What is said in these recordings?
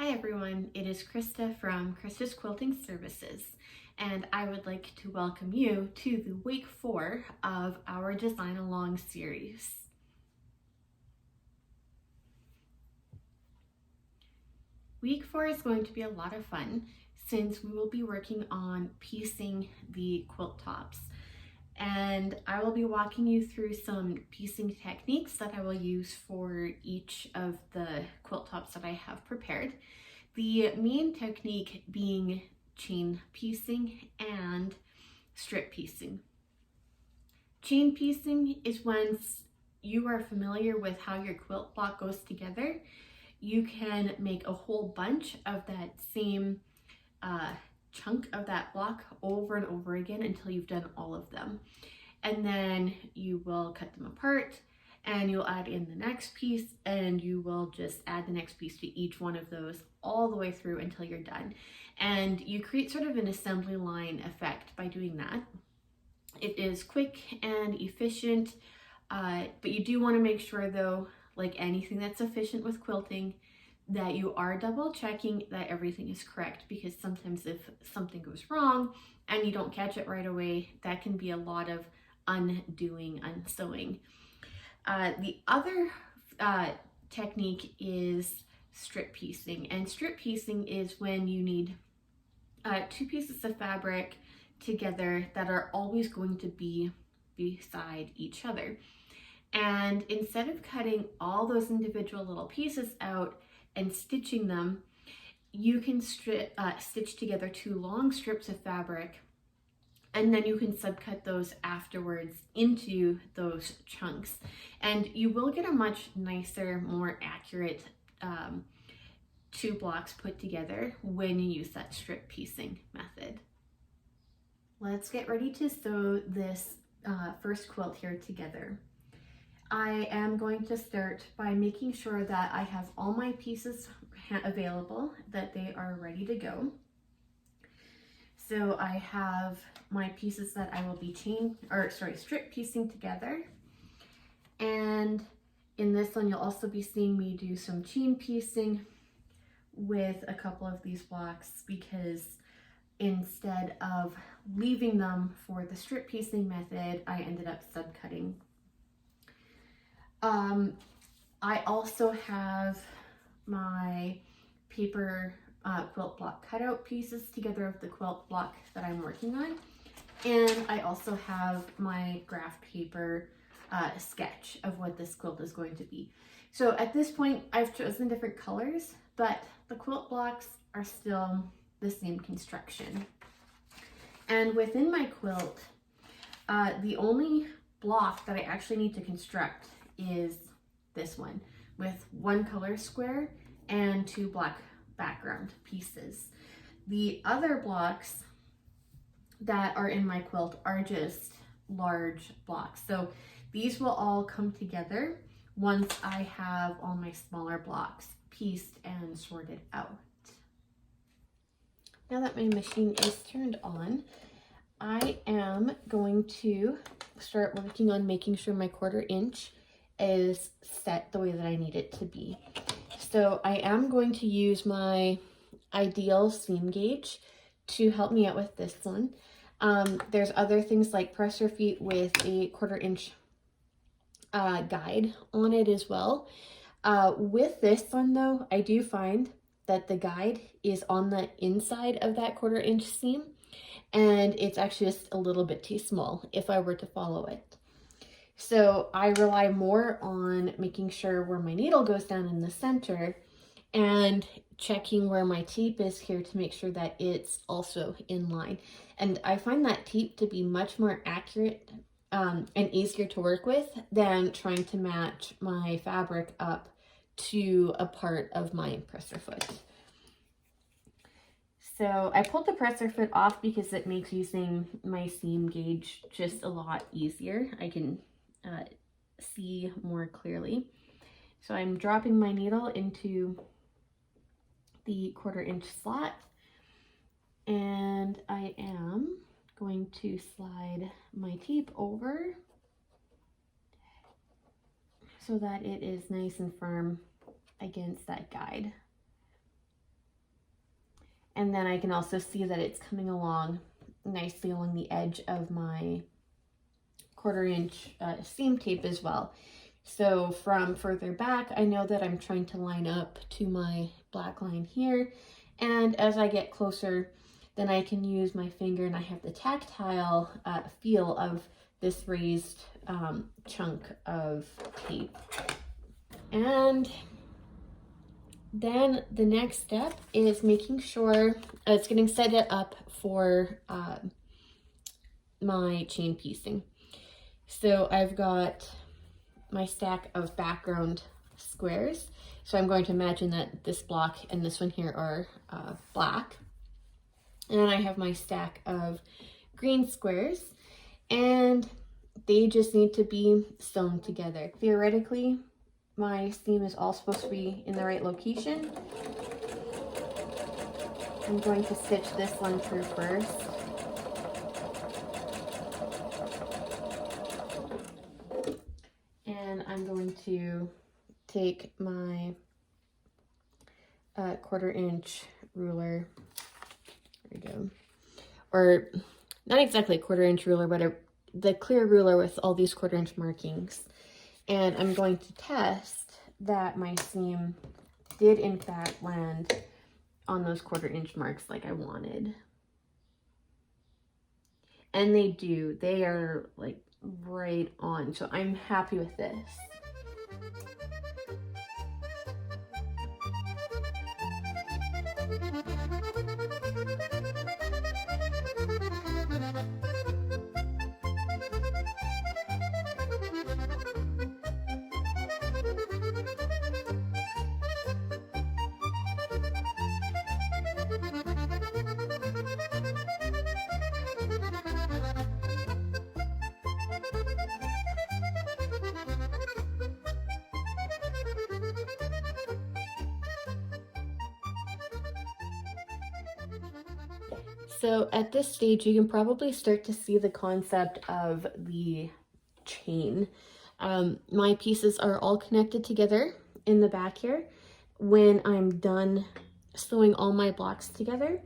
Hi everyone, it is Krista from Krista's Quilting Services, and I would like to welcome you to the week 4 of our Design Along series. Week 4 is going to be a lot of fun since we will be working on piecing the quilt tops. And I will be walking you through some piecing techniques that I will use for each of the quilt tops that I have prepared. The main technique being chain piecing and strip piecing. Chain piecing is once you are familiar with how your quilt block goes together, you can make a whole bunch of that same chunk of that block over and over again until you've done all of them. And then you will cut them apart and you'll add in the next piece and you will just add the next piece to each one of those all the way through until you're done. And you create sort of an assembly line effect by doing that. It is quick and efficient, but you do want to make sure though, like anything that's efficient with quilting, that you are double checking that everything is correct, because sometimes if something goes wrong and you don't catch it right away, that can be a lot of unsewing. The other technique is strip piecing, and strip piecing is when you need two pieces of fabric together that are always going to be beside each other. And instead of cutting all those individual little pieces out and stitching them, you can stitch together two long strips of fabric, and then you can subcut those afterwards into those chunks. And you will get a much nicer, more accurate two blocks put together when you use that strip piecing method. Let's get ready to sew this first quilt here together. I am going to start by making sure that I have all my pieces available, that they are ready to go. So I have my pieces that I will be strip piecing together. And in this one, you'll also be seeing me do some chain piecing with a couple of these blocks, because instead of leaving them for the strip piecing method, I ended up subcutting. I also have my paper quilt block cutout pieces together of the quilt block that I'm working on. And I also have my graph paper sketch of what this quilt is going to be. So at this point, I've chosen different colors, but the quilt blocks are still the same construction. And within my quilt, the only block that I actually need to construct is this one, with one color square and two black background pieces. The other blocks that are in my quilt are just large blocks. So these will all come together once I have all my smaller blocks pieced and sorted out. Now that my machine is turned on, I am going to start working on making sure my 1/4 inch is set the way that I need it to be. So I am going to use my ideal seam gauge to help me out with this one. There's other things like presser feet with a 1/4 inch guide on it as well. With this one though, I do find that the guide is on the inside of that 1/4 inch seam, and it's actually just a little bit too small if I were to follow it. So I rely more on making sure where my needle goes down in the center and checking where my tape is here to make sure that it's also in line. And I find that tape to be much more accurate and easier to work with than trying to match my fabric up to a part of my presser foot. So I pulled the presser foot off because it makes using my seam gauge just a lot easier. I can see more clearly. So I'm dropping my needle into the 1/4 inch slot, and I am going to slide my tape over so that it is nice and firm against that guide. And then I can also see that it's coming along nicely along the edge of my 1/4 inch seam tape as well. So from further back, I know that I'm trying to line up to my black line here. And as I get closer, then I can use my finger, and I have the tactile feel of this raised chunk of tape. And then the next step is making sure it's getting set up for my chain piecing. So I've got my stack of background squares. So I'm going to imagine that this block and this one here are black. And then I have my stack of green squares, and they just need to be sewn together. Theoretically, my seam is all supposed to be in the right location. I'm going to stitch this one through first. And I'm going to take my 1/4 inch ruler. There we go. Or not exactly a 1/4 inch ruler, but the clear ruler with all these 1/4 inch markings. And I'm going to test that my seam did in fact land on those 1/4 inch marks like I wanted. And they do. They are like right on. So I'm happy with this. So at this stage, you can probably start to see the concept of the chain. My pieces are all connected together in the back here. When I'm done sewing all my blocks together,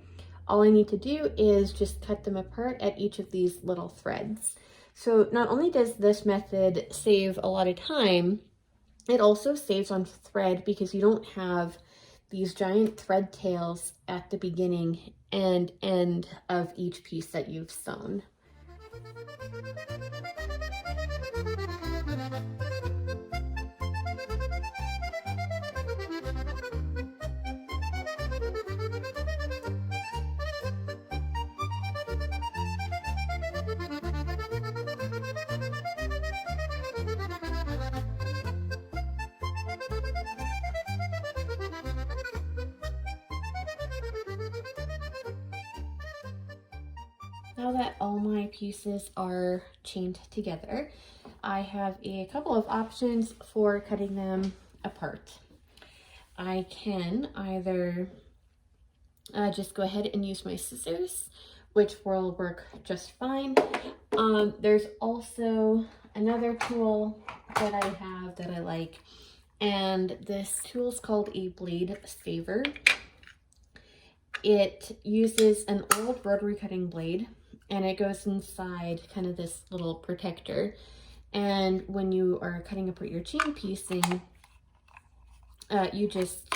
all I need to do is just cut them apart at each of these little threads. So not only does this method save a lot of time, it also saves on thread because you don't have these giant thread tails at the beginning and end of each piece that you've sewn. Now that all my pieces are chained together, I have a couple of options for cutting them apart. I can either just go ahead and use my scissors, which will work just fine. There's also another tool that I have that I like, and this tool is called a blade saver. It uses an old rotary cutting blade, and it goes inside kind of this little protector. And when you are cutting apart your chain piecing, you just,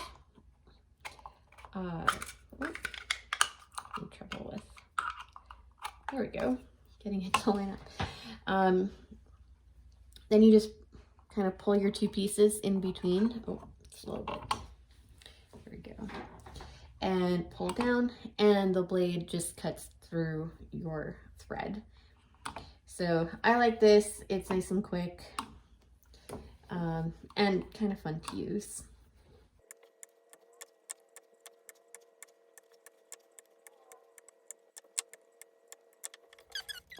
I'm in trouble with, there we go, getting it to line up. Then you just kind of pull your two pieces in between. Oh, it's a little bit, there we go. And pull down, and the blade just cuts through your thread. So I like this. It's nice and quick, and kind of fun to use.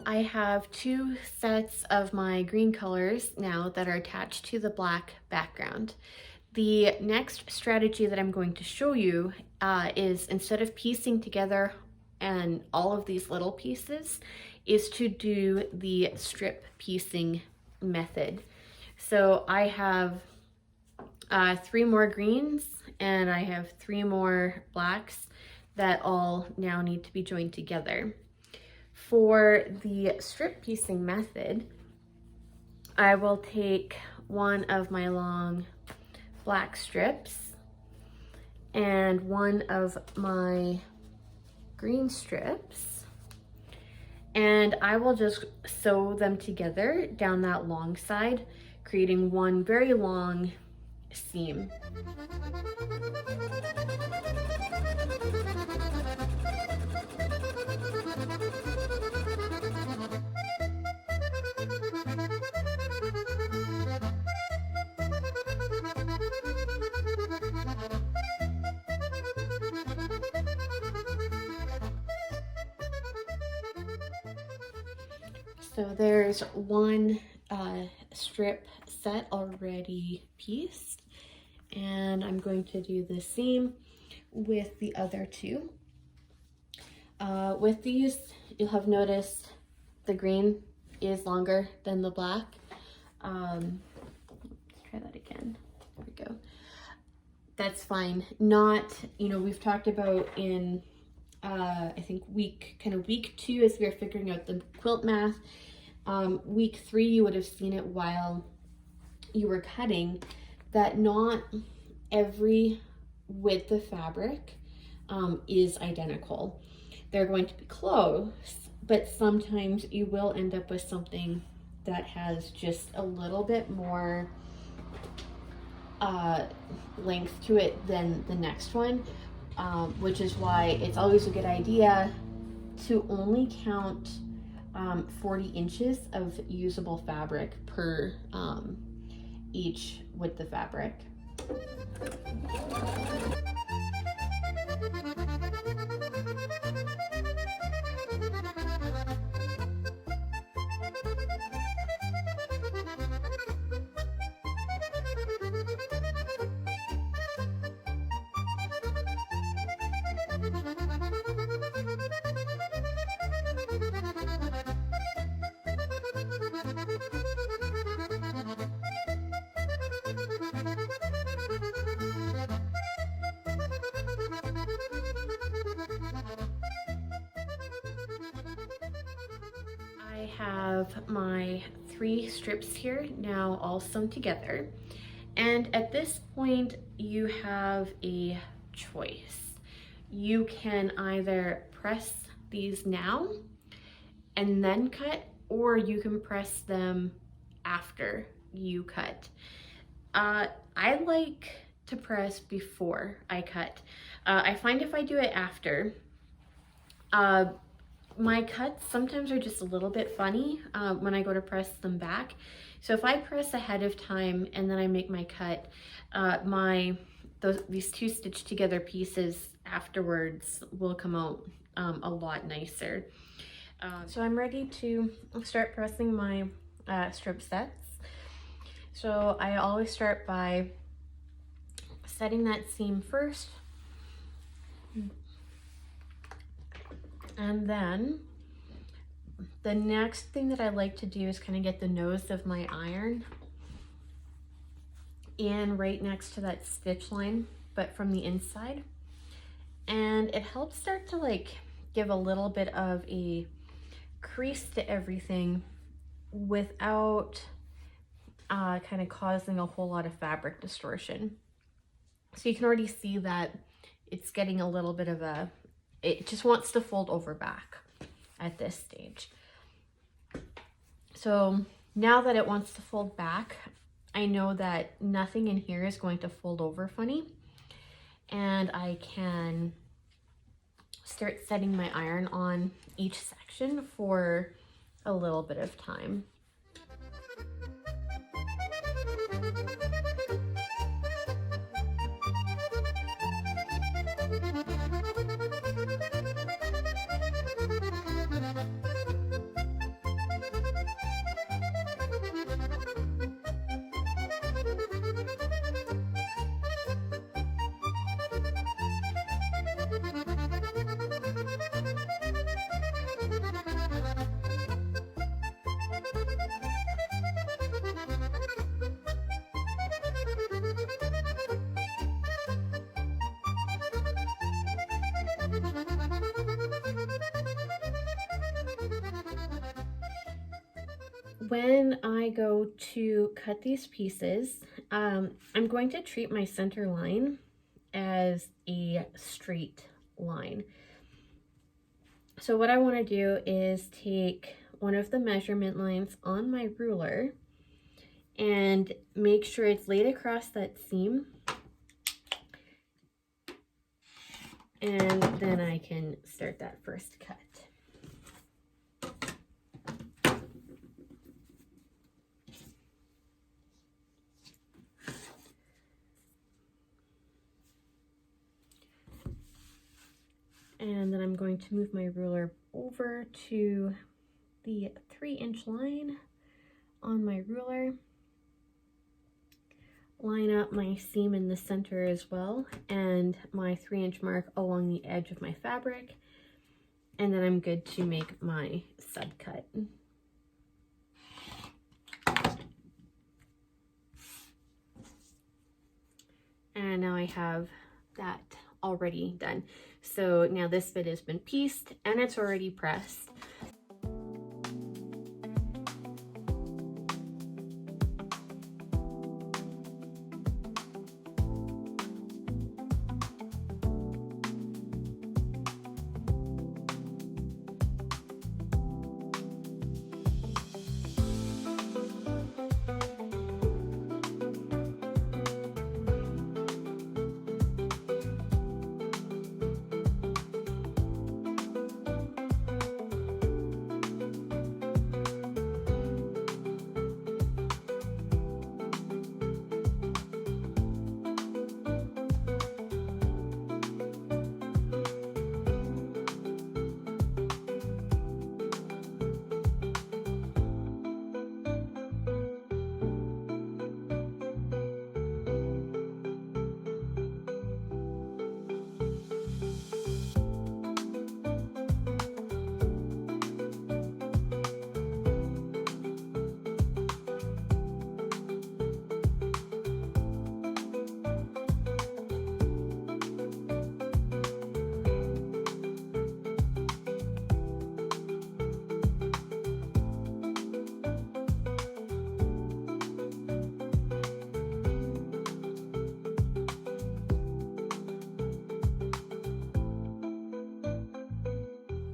I have two sets of my green colors now that are attached to the black background. The next strategy that I'm going to show you is, instead of piecing together and all of these little pieces, is to do the strip piecing method. So I have 3 more greens and I have 3 more blacks that all now need to be joined together. For the strip piecing method, I will take one of my long black strips and one of my green strips, and I will just sew them together down that long side, creating one very long seam. So there's one strip set already pieced, and I'm going to do the same with the other two. With these, you'll have noticed the green is longer than the black. Let's try that again. There we go. That's fine. Not, you know, we've talked about in I think week 2 as we were figuring out the quilt math. Week 3 you would have seen it while you were cutting, that not every width of fabric is identical. They're going to be close, but sometimes you will end up with something that has just a little bit more length to it than the next one, which is why it's always a good idea to only count 40 inches of usable fabric per each width of fabric. I have my 3 strips here now all sewn together, and at this point you have a choice. You can either press these now and then cut, or you can press them after you cut. I like to press before I cut. I find if I do it after, my cuts sometimes are just a little bit funny when I go to press them back. So if I press ahead of time and then I make my cut, these 2 stitched together pieces afterwards will come out a lot nicer. So I'm ready to start pressing my strip sets. So I always start by setting that seam first, and then the next thing that I like to do is kind of get the nose of my iron in right next to that stitch line, but from the inside. And it helps start to like give a little bit of a crease to everything without kind of causing a whole lot of fabric distortion. So you can already see that it's getting a little bit of it just wants to fold over back at this stage. So now that it wants to fold back, I know that nothing in here is going to fold over funny, and I can start setting my iron on each section for a little bit of time. when I go to cut these pieces, I'm going to treat my center line as a straight line. So what I want to do is take one of the measurement lines on my ruler and make sure it's laid across that seam. And then I can start that first cut. And then I'm going to move my ruler over to the 3-inch line on my ruler. Line up my seam in the center as well, and my 3-inch mark along the edge of my fabric. And then I'm good to make my side cut. And now I have that already done. So now this bit has been pieced and it's already pressed.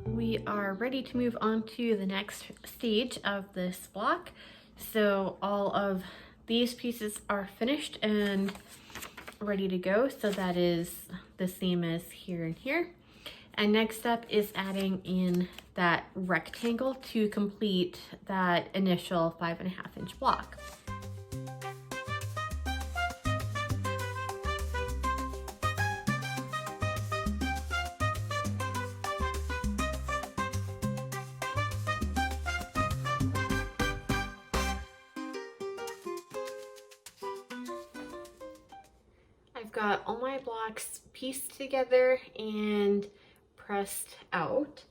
We are ready to move on to the next stage of this block. So all of these pieces are finished and ready to go. So that is the same as here and here. And next step is adding in that rectangle to complete that initial 5.5-inch block. I've got all my blocks pieced together and pressed out.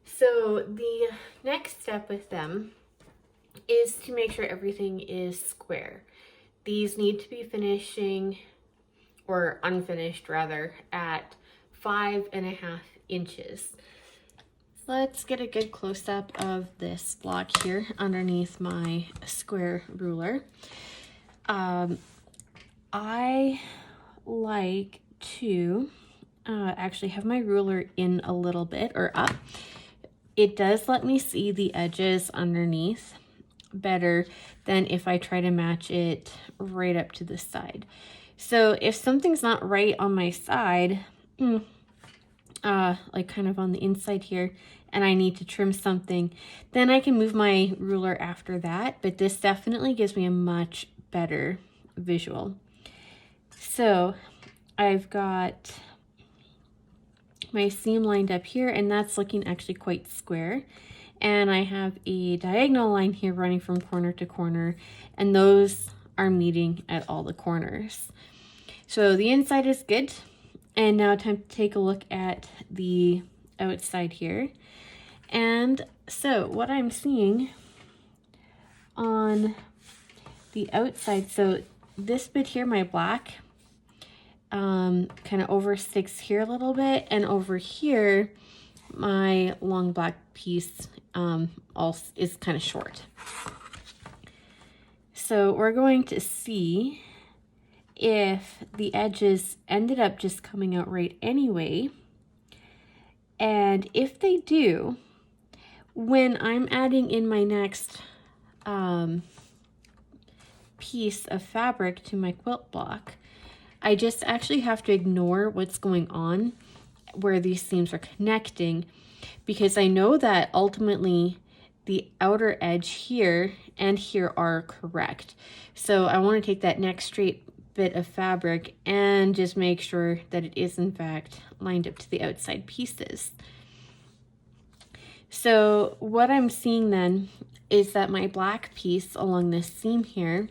So the next step with them is to make sure everything is square. These need to be finishing, or unfinished rather, at 5.5 inches. Let's get a good close-up of this block here underneath my square ruler. I like to actually have my ruler in a little bit or up. It does let me see the edges underneath better than if I try to match it right up to the side. So if something's not right on my side, like kind of on the inside here, and I need to trim something, then I can move my ruler after that. But this definitely gives me a much better visual. So I've got my seam lined up here, and that's looking actually quite square. And I have a diagonal line here running from corner to corner, and those are meeting at all the corners. So the inside is good. And now time to take a look at the outside here. And so what I'm seeing on the outside, so this bit here, my black, kind of oversticks here a little bit, and over here my long black piece also is kind of short. So we're going to see if the edges ended up just coming out right anyway. And if they do, when I'm adding in my next piece of fabric to my quilt block, I just actually have to ignore what's going on where these seams are connecting, because I know that ultimately the outer edge here and here are correct. So I want to take that next straight bit of fabric and just make sure that it is in fact lined up to the outside pieces. So what I'm seeing then is that my black piece along this seam here,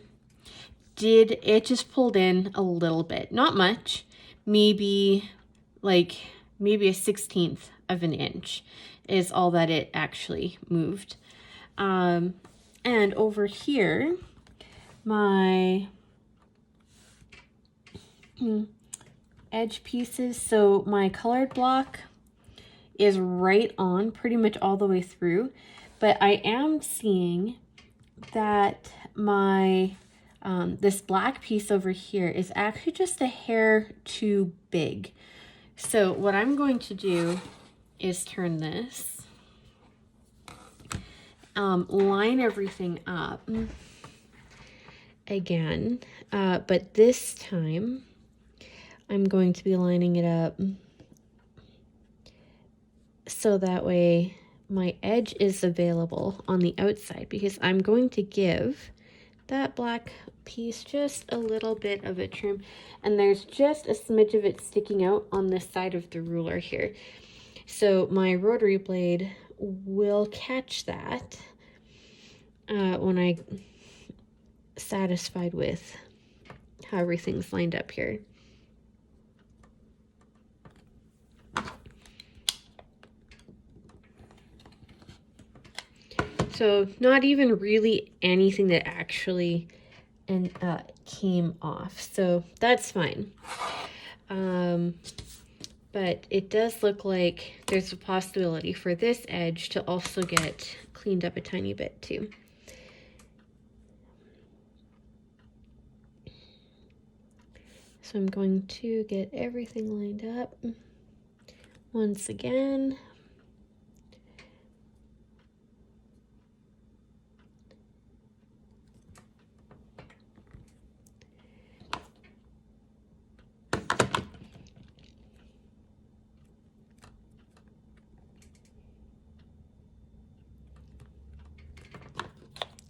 it just pulled in a little bit, not much, maybe a 1/16 of an inch is all that it actually moved. And over here, my edge pieces, so my colored block is right on pretty much all the way through, but I am seeing that my this black piece over here is actually just a hair too big. So what I'm going to do is turn this, line everything up again, but this time I'm going to be lining it up so that way my edge is available on the outside, because I'm going to give that black piece just a little bit of a trim, and there's just a smidge of it sticking out on this side of the ruler here. So my rotary blade will catch that when I'm satisfied with how everything's lined up here. So not even really anything that actually came off, so that's fine. But it does look like there's a possibility for this edge to also get cleaned up a tiny bit too. So I'm going to get everything lined up once again.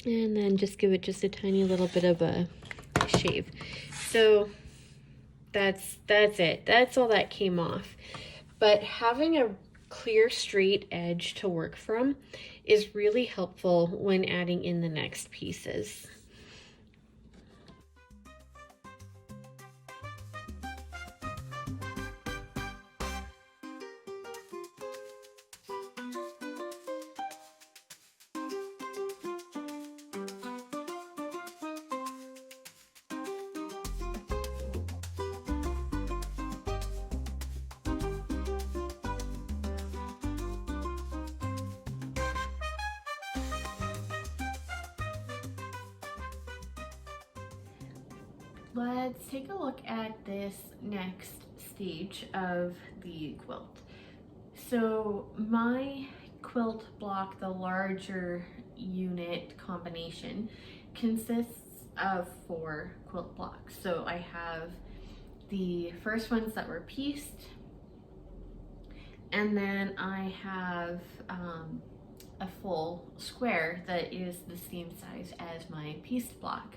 And then just give it just a tiny little bit of a shave. So that's it. That's all that came off. But having a clear straight edge to work from is really helpful when adding in the next pieces. Let's take a look at this next stage of the quilt. So my quilt block, the larger unit combination, consists of 4 quilt blocks. So I have the first ones that were pieced, and then I have a full square that is the same size as my pieced block.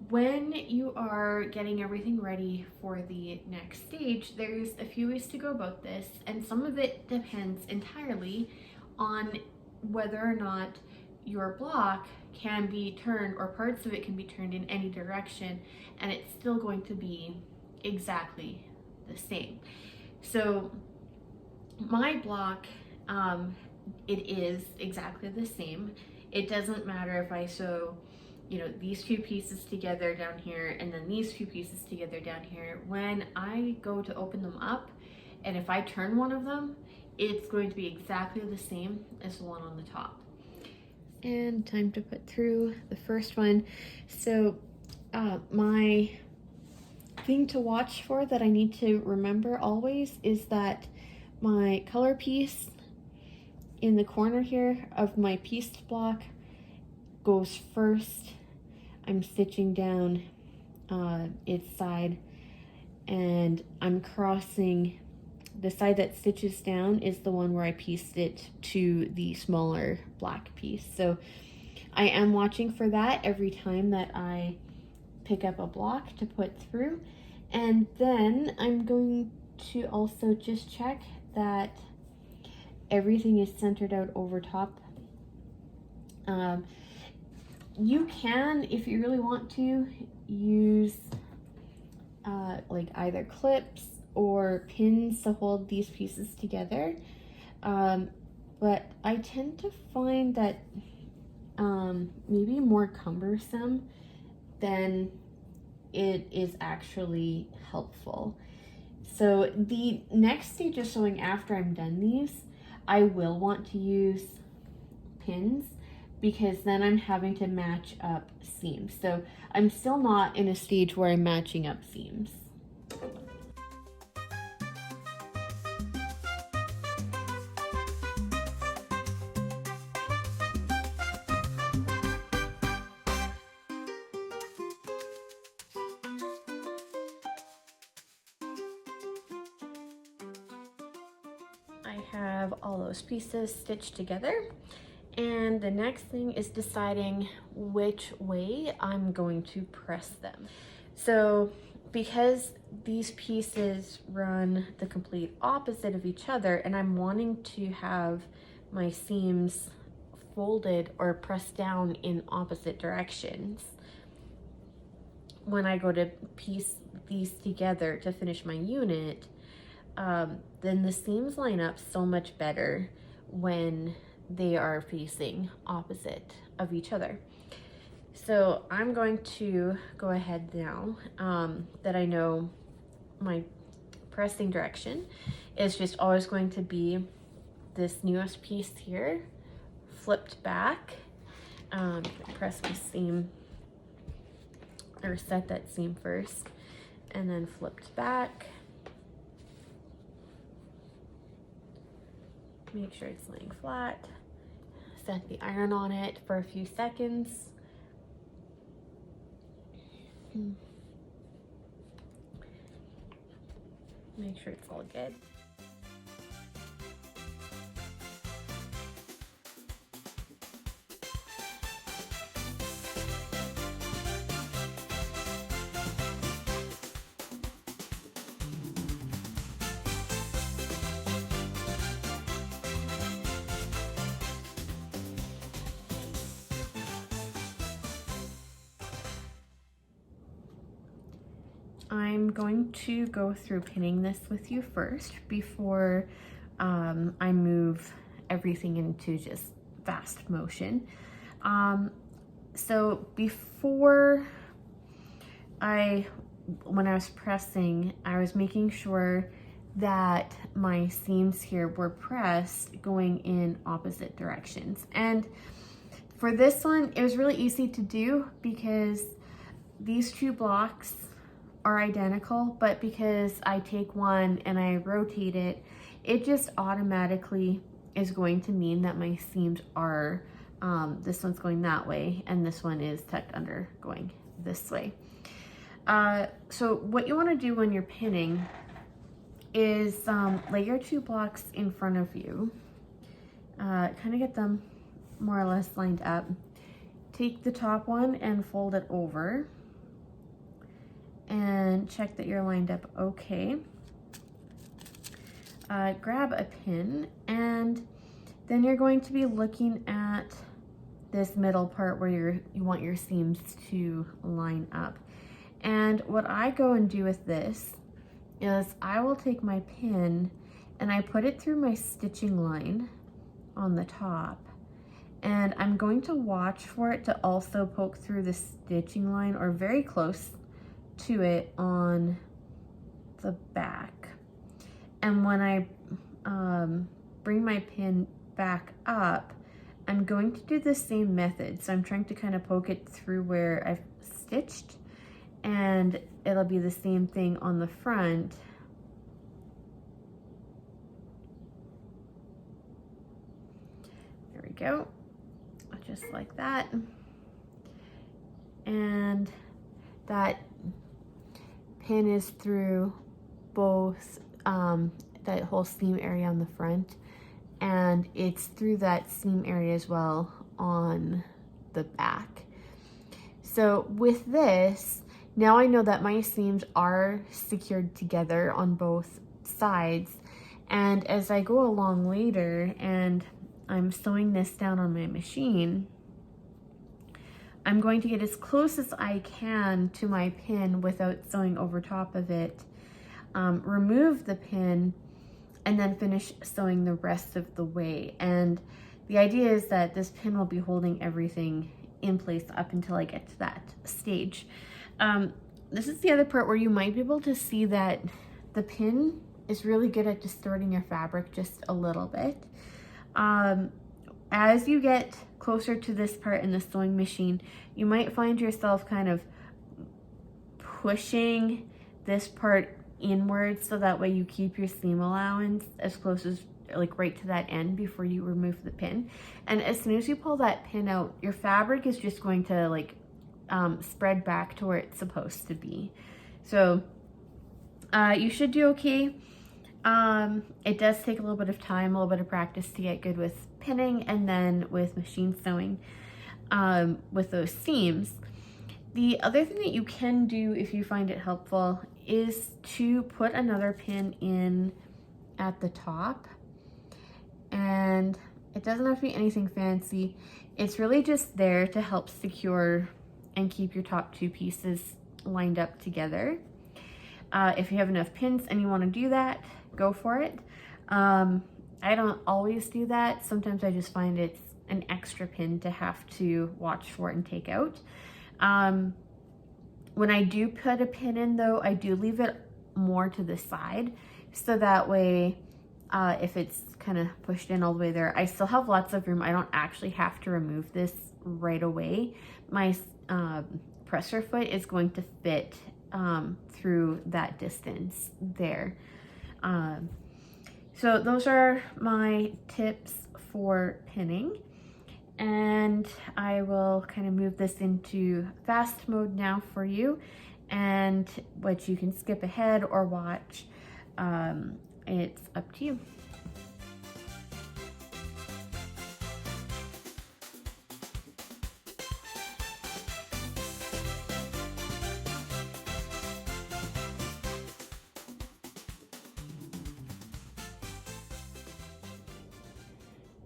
When you are getting everything ready for the next stage, there's a few ways to go about this, and some of it depends entirely on whether or not your block can be turned, or parts of it can be turned in any direction, and it's still going to be exactly the same. So my block, it is exactly the same. It doesn't matter if I sew these 2 pieces together down here and then these 2 pieces together down here. When I go to open them up, and if I turn one of them, it's going to be exactly the same as the one on the top. And time to put through the first one. So my thing to watch for that I need to remember always is that my color piece in the corner here of my pieced block goes first. I'm stitching down its side, and I'm crossing the side that stitches down is the one where I pieced it to the smaller black piece. So I am watching for that every time that I pick up a block to put through. And then I'm going to also just check that everything is centered out over top. You can, if you really want to, use like either clips or pins to hold these pieces together. But I tend to find that maybe more cumbersome than it is actually helpful. So the next stage of sewing after I'm done these, I will want to use pins, because then I'm having to match up seams. So I'm still not in a stage where I'm matching up seams. I have all those pieces stitched together, and the next thing is deciding which way I'm going to press them. So because these pieces run the complete opposite of each other, and I'm wanting to have my seams folded or pressed down in opposite directions, when I go to piece these together to finish my unit, then the seams line up so much better when they are facing opposite of each other. So I'm going to go ahead now that I know my pressing direction is just always going to be this newest piece here, flipped back. Press the seam, or set that seam first, and then flipped back. Make sure it's laying flat. Set the iron on it for a few seconds. Make sure it's all good. I'm going to go through pinning this with you first before I move everything into just fast motion. So before when I was pressing, I was making sure that my seams here were pressed going in opposite directions. And for this one, it was really easy to do because these two blocks are identical, but because I take one and I rotate it, it just automatically is going to mean that my seams are, this one's going that way and this one is tucked under going this way. So what you want to do when you're pinning is lay your two blocks in front of you, kind of get them more or less lined up. Take the top one and fold it over and check that you're lined up okay. Grab a pin, and then you're going to be looking at this middle part where you want your seams to line up. And what I go and do with this is I will take my pin and I put it through my stitching line on the top, and I'm going to watch for it to also poke through the stitching line or very close to it on the back. And when I bring my pin back up, I'm going to do the same method. So I'm trying to kind of poke it through where I've stitched, and it'll be the same thing on the front. There we go, just like that. And that pin is through both that whole seam area on the front, and it's through that seam area as well on the back. So with this, now I know that my seams are secured together on both sides, and as I go along later and I'm sewing this down on my machine, I'm going to get as close as I can to my pin without sewing over top of it, remove the pin, and then finish sewing the rest of the way. And the idea is that this pin will be holding everything in place up until I get to that stage. This is the other part where you might be able to see that the pin is really good at distorting your fabric just a little bit. As you get closer to this part in the sewing machine, you might find yourself kind of pushing this part inwards so that way you keep your seam allowance as close as like right to that end before you remove the pin. And as soon as you pull that pin out, your fabric is just going to like spread back to where it's supposed to be. So you should do okay. It does take a little bit of time, a little bit of practice to get good with pinning and then with machine sewing with those seams. The other thing that you can do if you find it helpful is to put another pin in at the top, and it doesn't have to be anything fancy. It's really just there to help secure and keep your top two pieces lined up together. If you have enough pins and you want to do that, go for it. I don't always do that. Sometimes I just find it's an extra pin to have to watch for and take out. When I do put a pin in though, I do leave it more to the side, so that way if it's kind of pushed in all the way there, I still have lots of room. I don't actually have to remove this right away. My presser foot is going to fit through that distance there. So those are my tips for pinning. And I will kind of move this into fast mode now for you, and what you can skip ahead or watch, it's up to you.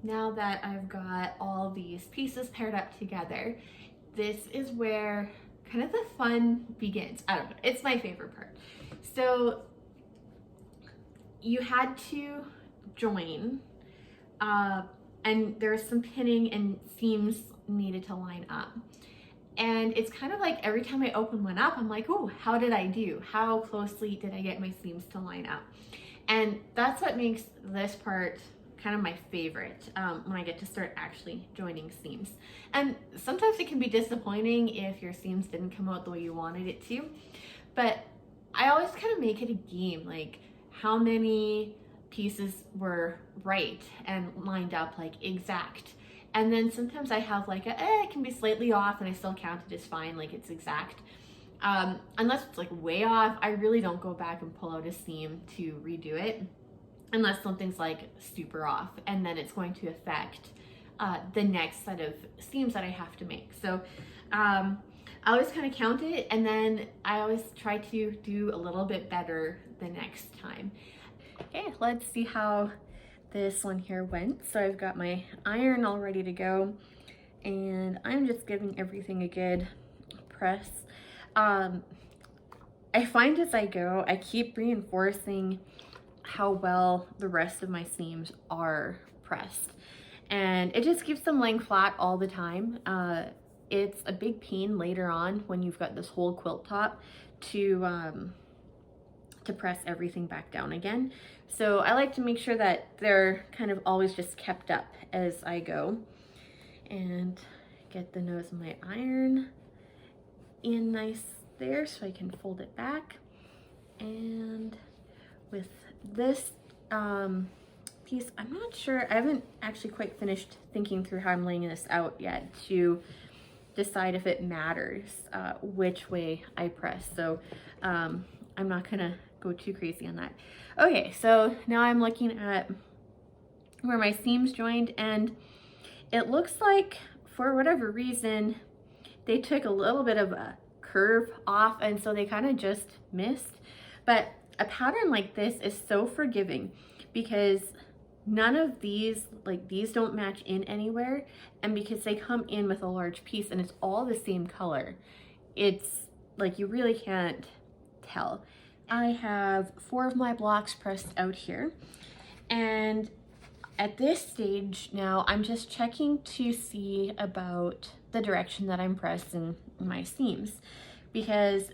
Now that I've got all these pieces paired up together, this is where kind of the fun begins. I don't know, it's my favorite part. So you had to join, and there's some pinning and seams needed to line up. And it's kind of like every time I open one up, I'm like, oh, how did I do? How closely did I get my seams to line up? And that's what makes this part kind of my favorite, when I get to start actually joining seams. And sometimes it can be disappointing if your seams didn't come out the way you wanted it to, but I always kind of make it a game, like how many pieces were right and lined up like exact. And then sometimes I have like it can be slightly off and I still count it as fine, like it's exact. Unless it's like way off, I really don't go back and pull out a seam to redo it, unless something's like super off, and then it's going to affect the next set of seams that I have to make. So I always kind of count it, and then I always try to do a little bit better the next time. Okay, let's see how this one here went. So I've got my iron all ready to go, and I'm just giving everything a good press. I find as I go, I keep reinforcing how well the rest of my seams are pressed, and it just keeps them laying flat all the time. It's a big pain later on when you've got this whole quilt top to press everything back down again. So I like to make sure that they're kind of always just kept up as I go. and get the nose of my iron in nice there so I can fold it back. And with this piece, I'm not sure, I haven't actually quite finished thinking through how I'm laying this out yet to decide if it matters which way I press. So I'm not gonna go too crazy on that. Okay, so now I'm looking at where my seams joined, and it looks like for whatever reason they took a little bit of a curve off, and so they kind of just missed. But a pattern like this is so forgiving because none of these, like these don't match in anywhere, and because they come in with a large piece and it's all the same color, it's like you really can't tell. I have 4 of my blocks pressed out here, and at this stage now I'm just checking to see about the direction that I'm pressing my seams, because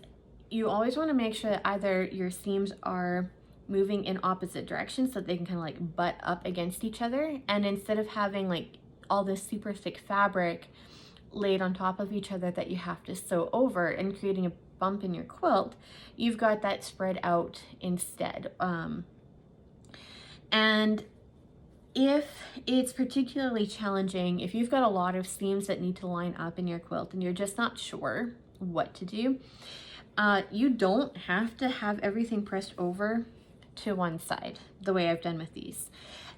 you always want to make sure that either your seams are moving in opposite directions so that they can kind of like butt up against each other, and instead of having like all this super thick fabric laid on top of each other that you have to sew over and creating a bump in your quilt, you've got that spread out instead. And if it's particularly challenging, if you've got a lot of seams that need to line up in your quilt and you're just not sure what to do, you don't have to have everything pressed over to one side the way I've done with these.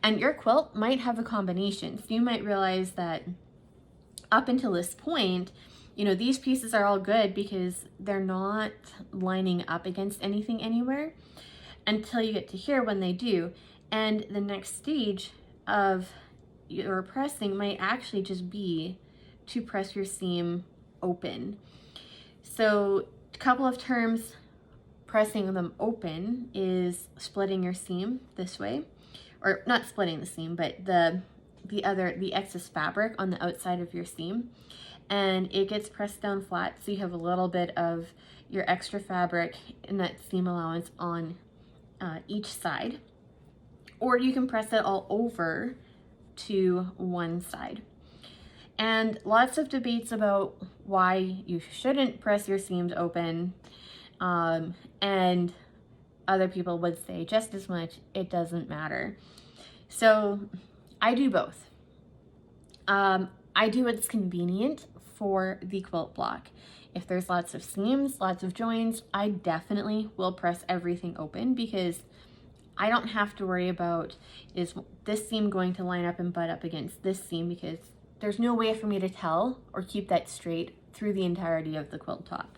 And your quilt might have a combination. So you might realize that up until this point, you know, these pieces are all good because they're not lining up against anything anywhere until you get to here when they do. And the next stage of your pressing might actually just be to press your seam open. So a couple of terms pressing them open is splitting your seam this way, or not splitting the seam, but the excess fabric on the outside of your seam, and it gets pressed down flat so you have a little bit of your extra fabric in that seam allowance on each side. Or you can press it all over to one side. And lots of debates about why you shouldn't press your seams open, and other people would say just as much, it doesn't matter. So I do both. I do what's convenient for the quilt block. If there's lots of seams, lots of joins, I definitely will press everything open because I don't have to worry about is this seam going to line up and butt up against this seam, because there's no way for me to tell or keep that straight through the entirety of the quilt top.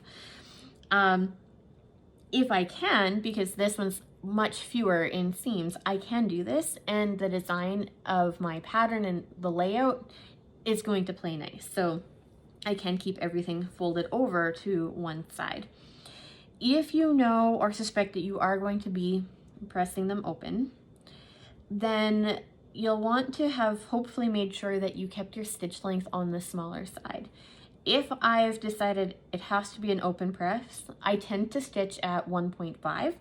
If I can, because this one's much fewer in seams, I can do this, and the design of my pattern and the layout is going to play nice. So I can keep everything folded over to one side. If you know or suspect that you are going to be pressing them open, then you'll want to have hopefully made sure that you kept your stitch length on the smaller side. If I've decided it has to be an open press, I tend to stitch at 1.5.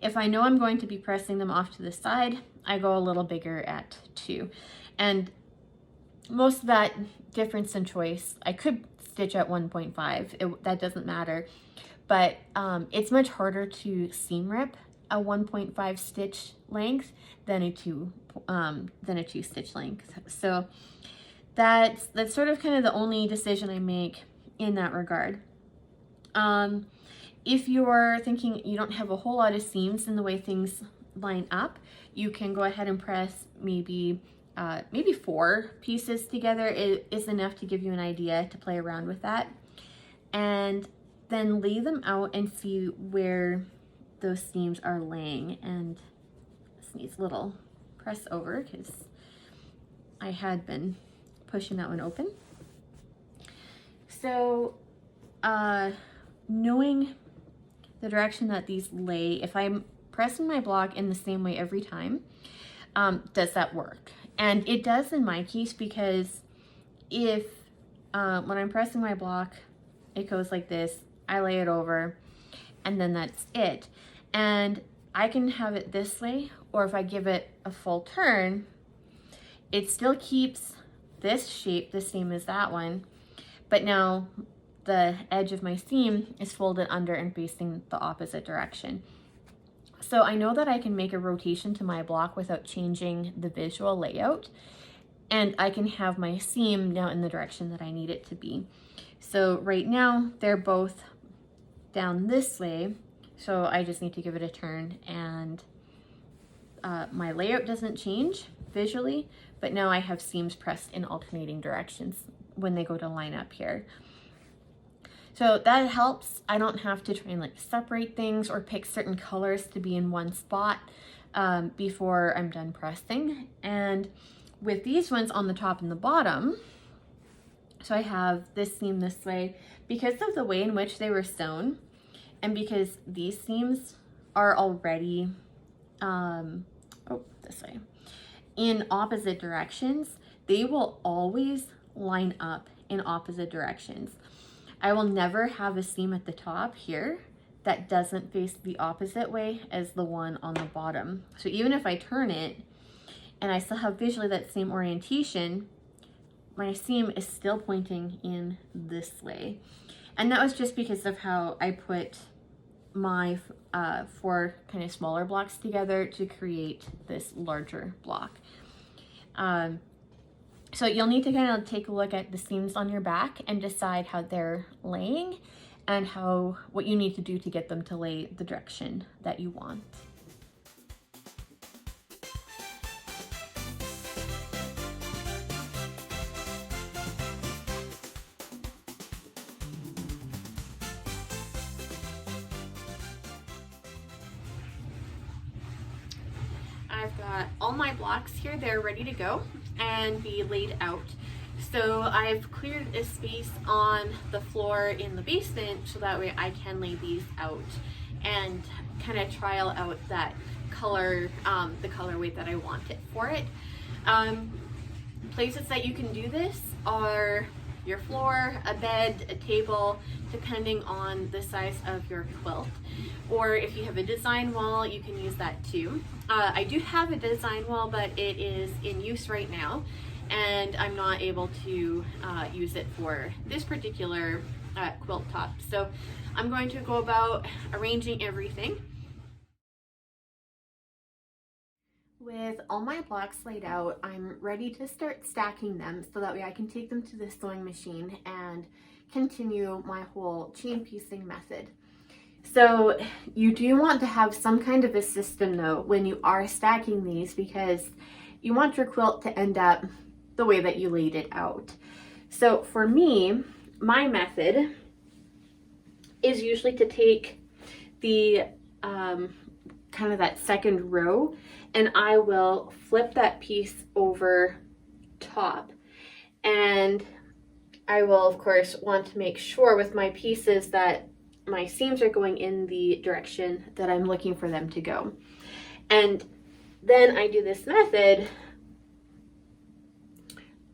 If I know I'm going to be pressing them off to the side, I go a little bigger at 2. And most of that difference in choice, I could stitch at 1.5, that doesn't matter, but it's much harder to seam rip a 1.5 stitch length than a 2 stitch length. So that's sort of kind of the only decision I make in that regard. If you're thinking you don't have a whole lot of seams in the way things line up, you can go ahead and press maybe 4 pieces together. It is enough to give you an idea to play around with that, and then lay them out and see where those seams are laying. And this needs a little press over because I had been pushing that one open. So knowing the direction that these lay, if I'm pressing my block in the same way every time, does that work? And it does in my case, because if when I'm pressing my block, it goes like this, I lay it over, and then that's it. And I can have it this way, or if I give it a full turn, it still keeps this shape the same as that one, but now the edge of my seam is folded under and facing the opposite direction. So I know that I can make a rotation to my block without changing the visual layout, and I can have my seam now in the direction that I need it to be. So right now they're both down this way, so I just need to give it a turn, and my layout doesn't change visually, but now I have seams pressed in alternating directions when they go to line up here. So that helps. I don't have to try and like separate things or pick certain colors to be in one spot before I'm done pressing. And with these ones on the top and the bottom, so I have this seam this way, because of the way in which they were sewn, and because these seams are already, this way, in opposite directions, they will always line up in opposite directions. I will never have a seam at the top here that doesn't face the opposite way as the one on the bottom. So even if I turn it and I still have visually that same orientation, my seam is still pointing in this way. And that was just because of how I put my 4 kind of smaller blocks together to create this larger block. So you'll need to kind of take a look at the seams on your back and decide how they're laying and what you need to do to get them to lay the direction that you want. I've got all my blocks here, they're ready to go and be laid out. So I've cleared a space on the floor in the basement so that way I can lay these out and kind of trial out that color, the colorway that I want it for it. Places that you can do this are your floor, a bed, a table, depending on the size of your quilt. Or if you have a design wall, you can use that too. I do have a design wall, but it is in use right now, and I'm not able to use it for this particular quilt top. So I'm going to go about arranging everything. With all my blocks laid out, I'm ready to start stacking them so that way I can take them to the sewing machine and continue my whole chain piecing method. So you do want to have some kind of a system though when you are stacking these, because you want your quilt to end up the way that you laid it out. So for me, my method is usually to take the kind of that second row, and I will flip that piece over top, and I will of course want to make sure with my pieces that my seams are going in the direction that I'm looking for them to go. And then I do this method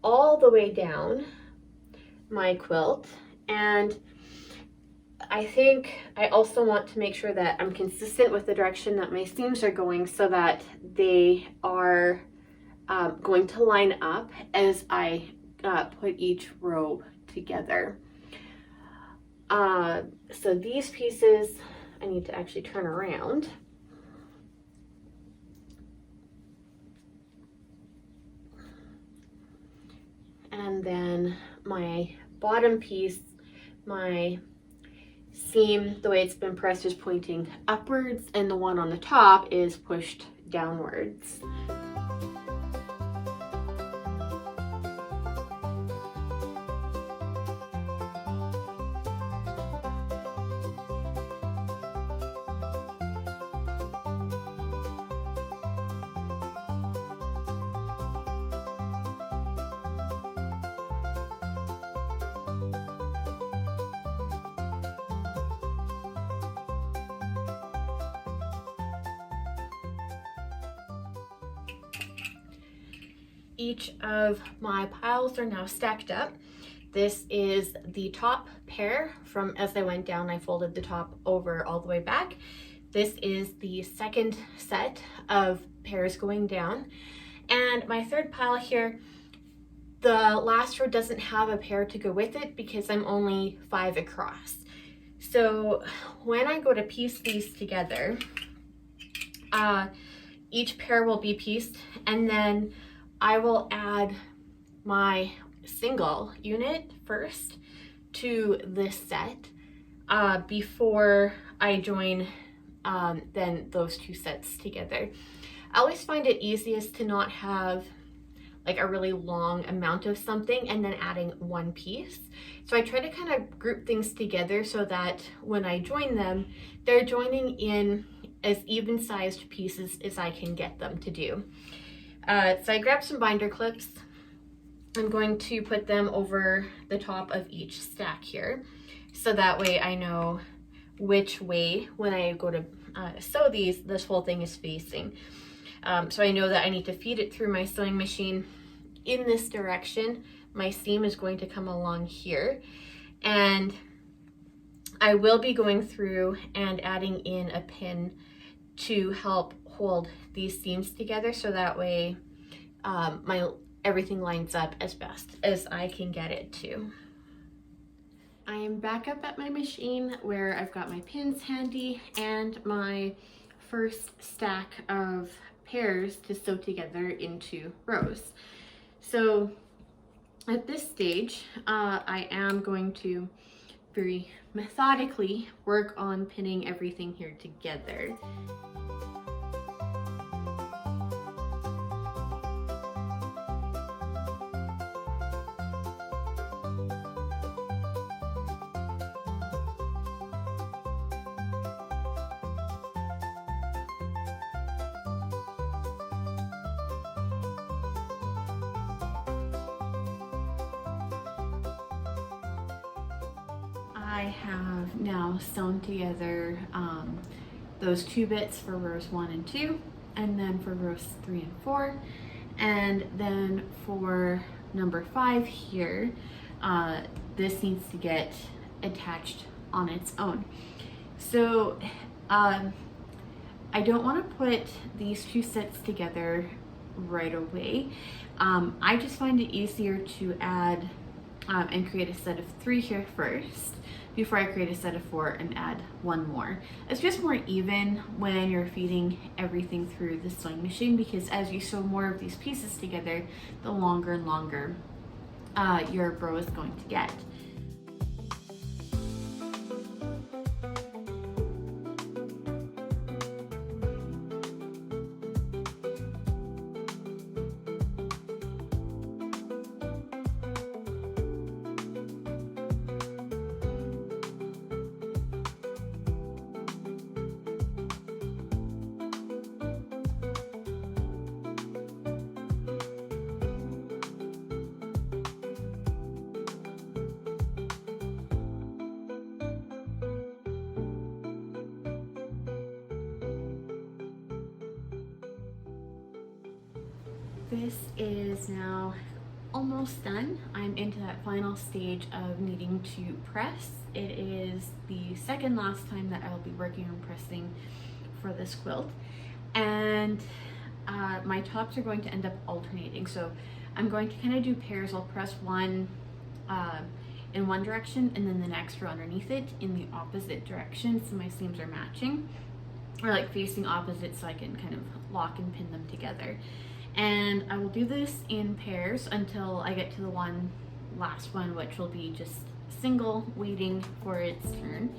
all the way down my quilt, and I think I also want to make sure that I'm consistent with the direction that my seams are going so that they are going to line up as I put each row together. So these pieces, I need to actually turn around. And then my bottom piece, my seam, the way it's been pressed is pointing upwards, and the one on the top is pushed downwards. Each of my piles are now stacked up. This is the top pair from as I went down, I folded the top over all the way back. This is the second set of pairs going down. And my third pile here, the last row doesn't have a pair to go with it because I'm only 5 across. So when I go to piece these together, each pair will be pieced, and then I will add my single unit first to this set before I join then those two sets together. I always find it easiest to not have like a really long amount of something and then adding one piece. So I try to kind of group things together so that when I join them, they're joining in as even sized pieces as I can get them to do. So I grabbed some binder clips. I'm going to put them over the top of each stack here. So that way I know which way when I go to sew these, this whole thing is facing. So I know that I need to feed it through my sewing machine in this direction. My seam is going to come along here, and I will be going through and adding in a pin to help hold these seams together so that way everything lines up as best as I can get it to. I am back up at my machine where I've got my pins handy and my first stack of pairs to sew together into rows. So at this stage, I am going to very methodically work on pinning everything here together. I have now sewn together those 2 bits for rows 1 and 2, and then for rows 3 and 4, and then for number 5 here, this needs to get attached on its own. So I don't want to put these 2 sets together right away. I just find it easier to add and create a set of 3 here first before I create a set of 4 and add 1 more. It's just more even when you're feeding everything through the sewing machine, because as you sew more of these pieces together, the longer and longer your row is going to get. This is now almost done. I'm into that final stage of needing to press. It is the second last time that I'll be working on pressing for this quilt, and my tops are going to end up alternating. So I'm going to kind of do pairs. I'll press one in one direction and then the next row underneath it in the opposite direction, so my seams are matching, or like facing opposite, so I can kind of lock and pin them together. And I will do this in pairs until I get to the last one, which will be just single, waiting for its turn.